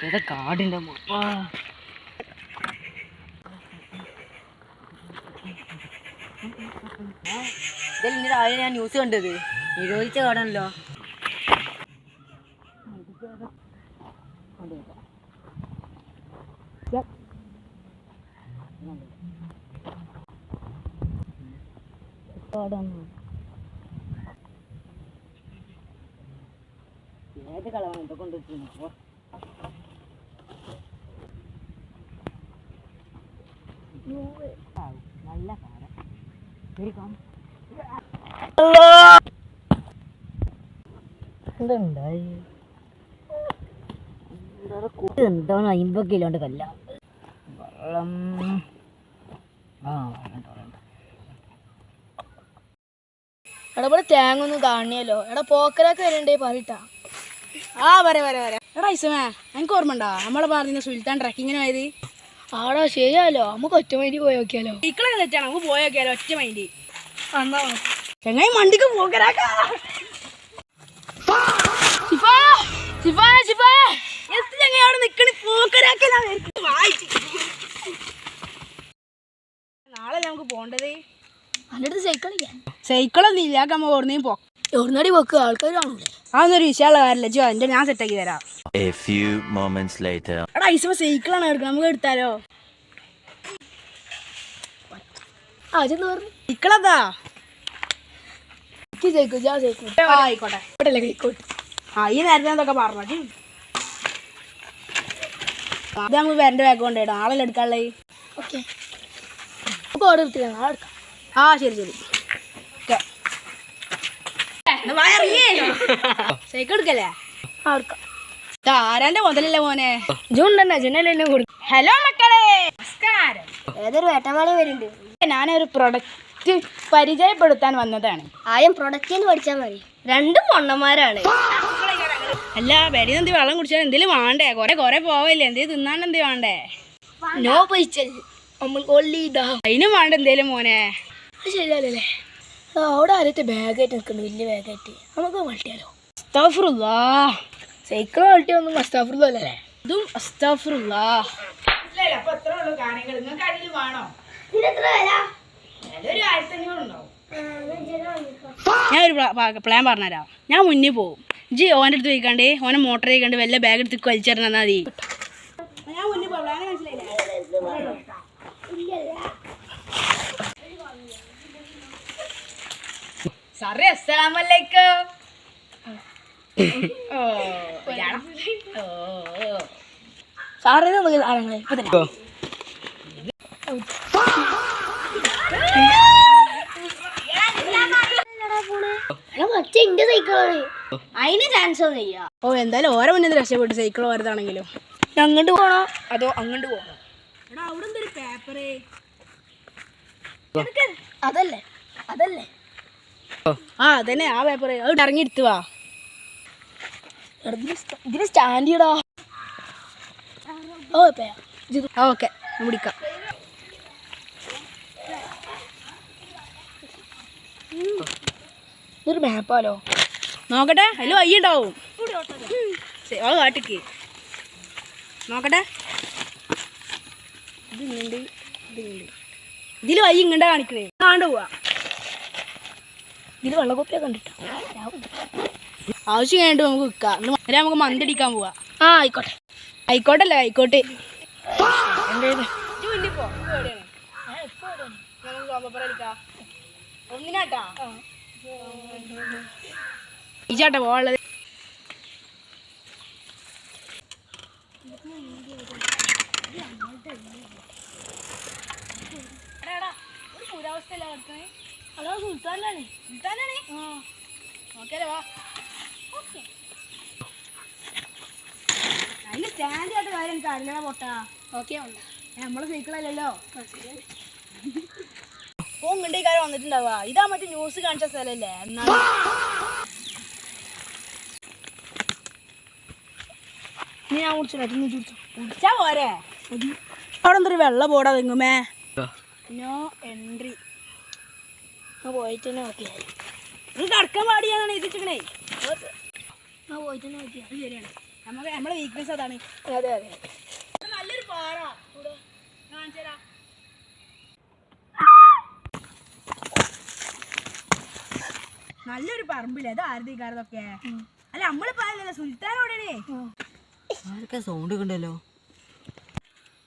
ഏതാ കാടിൻ്റെ ഇതല്ലേ രാവിലെ ഞാൻ ന്യൂസ് കണ്ടത്. നിരോധിച്ച കാടാണല്ലോ. ഏത് കളറാണ് ഇതൊക്കെ കൊണ്ടുവച്ചിരുന്നു. നല്ല കാട് എന്തുണ്ടായി? എന്താണ് 50 കിലോന്റെ കല്ല വെള്ളം. എടാ ഇവിടെ തേങ്ങ ഒന്നും കാണിയല്ലോ. എടാ പോക്കരൊക്കെ വരണ്ടേ പറയട്ടാ. വരാ എടാ ഇസമേ, എനിക്ക് ഓർമ്മ ഉണ്ടാ നമ്മളെ പറഞ്ഞ സുൽത്താൻ ട്രക്കിങ്ങിന് പോയത്? ആടാ ശരിയാലോ, നമുക്ക് ഒറ്റ മൈൻഡ് പോയി നോക്കിയാലോ. ഇക്കളെ തെറ്റാണ്, നമുക്ക് പോയി നോക്കിയാലോ ഒറ്റ മൈൻഡ്. എന്നാ ചെങ്ങായി മണ്ടിക്ക് പോക്കരാക്ക. അവിടെ നിക്കണി പോക്കരാക്ക. നാളെ നമുക്ക് പോണ്ടത് അല്ലടുത്ത് സൈക്കിളൊന്നും ഇല്ലാക്ക. നമ്മ ഓടുന്നേം പോ. എവിടുന്നടി പോക്ക് ആൾക്കാർ കാണൂലേ? അതൊന്നൊരു വിശാല കാര്യമില്ല. ജോ എൻ്റെ ഞാൻ സെറ്റാക്കി തരാം. എടാ ഐസമ സൈക്കിളാണ് എടുക്കണം, നമുക്ക് എടുത്താലോ? സൈക്കിളതാ ആയിക്കോട്ടെ. ഈ നേരത്തെ എന്തൊക്കെ പറഞ്ഞു അത് നമുക്ക് വരൻ്റെ ബാഗ് കൊണ്ടിടാം. ആളെല്ലാം എടുക്കാനുള്ളത്. ഓക്കെ ശരി സൈക്കിൾ എടുക്കല്ലേ? ആരാന്റെ മുതലല്ലേ മോനെ? ഹലോ മക്കളെ, നമസ്കാരം. ഏതൊരു വേട്ടമാളി വരുന്നുണ്ട്. ഞാനൊരു പ്രൊഡക്റ്റ് പരിചയപ്പെടുത്താൻ വന്നതാണ്. ആദ്യം പ്രൊഡക്റ്റ് പഠിച്ചാൽ മതി. രണ്ടും പൊണ്ണന്മാരാണ്. അല്ല പേര് എന്ത് വെള്ളം കുടിച്ചാൽ എന്തേലും വേണ്ടേ? കൊറേ പോവല്ലേ, എന്തേലും തിന്നാൻ എന്തേ വേണ്ടേ? നോ പൈസ അതിനും വേണ്ട എന്തേലും മോനെ. ശരിയല്ലേ? അവിടെ ആദ്യത്തെ ബാഗായിട്ട് നിൽക്കുന്നുണ്ട്, വലിയ ബാഗായിട്ട്. നമുക്ക് വൾട്ടിയാലോ? അസ്തഗ്ഫിറുല്ലാ. സൈക്കിൾ വൾട്ടി ഒന്നും അസ്തഗ്ഫിറുല്ലാ അല്ലേ? ഇതും അസ്തഗ്ഫിറുല്ലാ. ഞാനൊരു പ്ലാൻ പറഞ്ഞുതരാം. ഞാൻ മുന്നിൽ പോവും, ജി ഓൻ്റെ അടുത്ത് ചോദിക്കാണ്ട് ഓനെ മോട്ടർ ചെയ്യിക്കാണ്ട് വല്ല ബാഗ് എടുത്ത് വലിച്ചെറിഞ്ഞാൽ മതി. ഞാൻ മുന്നിൽ പോവാം. പ്ലാൻ മനസ്സിലായില്ലേ? സാറേ അസ്സലാമലൈക്കും. സാറേ അതിന് ചാൻസ് ഒന്നും ചെയ്യാം. എന്തായാലും ഓരോ മുന്നിൽ രക്ഷപ്പെട്ടു. സൈക്കിൾ ഓരതാണെങ്കിലും അങ്ങോട്ട് പോകണോ അതോ അങ്ങോട്ട് പോകണോ? എടാ അവിടെ എന്തൊരു പേപ്പറ്. അതല്ലേ അതന്നെ ആ പേപ്പറ്. അത് ഇറങ്ങി എടുത്തു വാ. ഇതിന് സ്റ്റാൻഡ് ചെയ്യടാ. ഓക്കെ പിടിക്കാം. ഇതൊരു മാപ്പാലോ? നോക്കട്ടെ, അതിൽ വയ്യ ഉണ്ടാവും. അത് കാട്ടിക്ക് നോക്കട്ടെ. ഇതിൽ വയ്യ ഇങ്ങണ്ട കാണിക്കണേ. കാണ്ട് പോവാ. ഇത് വെള്ളക്കൊപ്പിയൊക്കെ കണ്ടിട്ടോ. ആവശ്യം കഴിഞ്ഞിട്ട് നമുക്ക് വിൽക്കാം. എന്നിട്ട് നമുക്ക് മന്തിടിക്കാൻ പോവാ. ആയിക്കോട്ടല്ലേ? ആയിക്കോട്ടെ. ഈച്ചാട്ടെ പോവാനുള്ളത്. പുരാവസ്ഥയല്ല കിടക്കണേ. അതാ സുൽത്താനാണ്. നോക്കിയാലോ വാ. അതിന് സ്റ്റാൻഡ് ആയിട്ട് കാര്യം എനിക്ക് അറിഞ്ഞാ പൊട്ടാ. ഓക്കെ ഉണ്ട്. നമ്മളെ സൈക്കിളല്ലല്ലോ. ഇങ്ങോട്ടേ കാര്യം വന്നിട്ടുണ്ടാവുക. ഇതാ മറ്റേ ന്യൂസ് കാണിച്ച സ്ഥലല്ലേ? എന്നാണ് ഞാൻ കുടിച്ചാ പോരെ. അവിടെ എന്തൊരു വെള്ള പോടാ തെങ്ങുമേ. No entry. പോയിട്ട് തന്നെ നോക്കിയാൽ കടക്കാൻ പാടിയാന്നാണ് എഴുതിച്ചിക്കണേ. പോയിട്ട് തന്നെ നോക്കിയാൽ ശരിയാണ്. നമ്മളെ വീക്ക്നെസ് അതാണ്. അതെ അതെ നല്ലൊരു പാറ കാണിച്ചരാ. നല്ലൊരു പറമ്പില്ലേ, അത് ആരുടെ കാരതൊക്കെ? അല്ല നമ്മള് പറയല്ലേ സുൽത്താനോടെ. ആരൊക്കെ സൗണ്ട് കണ്ടല്ലോ.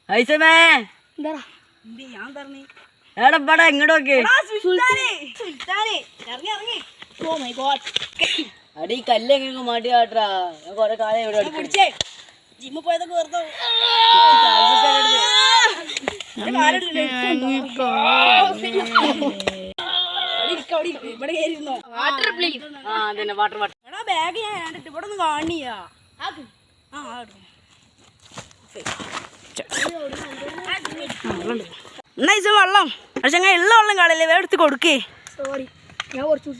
ഐസമേ എന്താടാ എന്ത് ഞാൻ പറഞ്ഞു എടാ ഇങ്ങോട്ടൊക്കെ സുൽത്താനെ സുൽത്താനെ ഇറങ്ങി ഇറങ്ങി. ഓ മൈ ഗോഡ് അടി കല്ല് എങ്ങനെ മാറ്റി കാട്ടാ. കൊറേ കാലം ഇവിടെ പിടിച്ചേ ജിമ്മ് പോയതൊക്കെ വെറുതെ ഇവിടെ കയറിയിരുന്നോ? Water please water water. എടാ ബാഗ് ഞാൻ കണ്ടിട്ട് ഇവിടെ ഒന്ന് കാണിയ. വെള്ളം പക്ഷെ ഉള്ള വെള്ളം കാണില്ലേ, എടുത്ത് കൊടുക്കേ. സോറി ഞാൻ കുറച്ച്